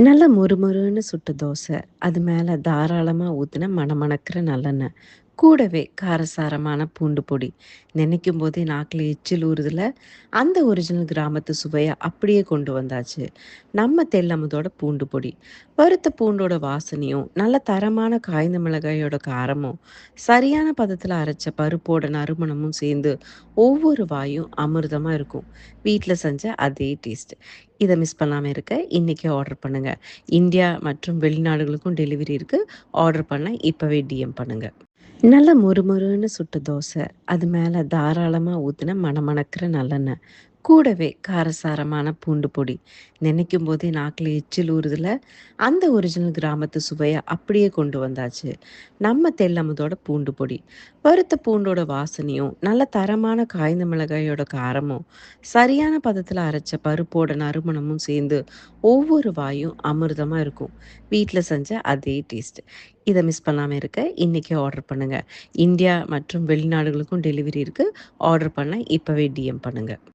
நல்ல மொறுமொறுன்னு சுட்ட தோசை, அது மேல தாராளமா ஊத்துன மணமணக்கிற நல்லெண்ணெய், கூடவே காரசாரமான பூண்டு பொடி. நினைக்கும் போதே நாக்குல எச்சில் ஊறுதுல, அந்த ஒரிஜினல் கிராமத்து சுவைய அப்படியே கொண்டு வந்தாச்சு. நம்ம தெள்ளமுதோட பூண்டு பொடி. வறுத்த பூண்டோட வாசனையும், நல்ல தரமான காய்ந்த மிளகாயோட காரமும், சரியான பதத்துல அரைச்ச பருப்போட நறுமணமும் சேர்ந்து ஒவ்வொரு வாயும் அமிர்தமா இருக்கும். வீட்ல செஞ்ச அதே டேஸ்ட். இத மிஸ் பண்ணாம இருக்க, இன்னைக்கே ஆர்டர் பண்ணுங்க. இந்தியா மற்றும் வெளிநாடுகளுக்கும் டெலிவரி இருக்கு. ஆர்டர் பண்ண இப்பவே டிஎம் பண்ணுங்க. நல்ல மொறுமொறுன்னு சுட்ட தோசை, அது மேல தாராளமா ஊத்துன மணமணக்கிற நல்லெண்ணெய், கூடவே காரசாரமான பூண்டு பொடி. நினைக்கும் போதே நாக்குல எச்சில் ஊறுதுல, அந்த ஒரிஜினல் கிராமத்து சுவைய அப்படியே கொண்டு வந்தாச்சு. நம்ம தெள்ளமுதோட பூண்டு பொடி. வறுத்த பூண்டோட வாசனையும், நல்ல தரமான காய்ந்த மிளகாயோட காரமும், சரியான பதத்துல அரைச்ச பருப்போட நறுமணமும் சேர்ந்து ஒவ்வொரு வாயும் அமிர்தமா இருக்கும். வீட்ல செஞ்ச அதே டேஸ்ட். இத மிஸ் பண்ணாம இருக்க, இன்னைக்கே ஆர்டர் பண்ணுங்க. இந்தியா மற்றும் வெளிநாடுகளுக்கும் டெலிவரி இருக்கு. ஆர்டர் பண்ண இப்பவே டிஎம் பண்ணுங்க.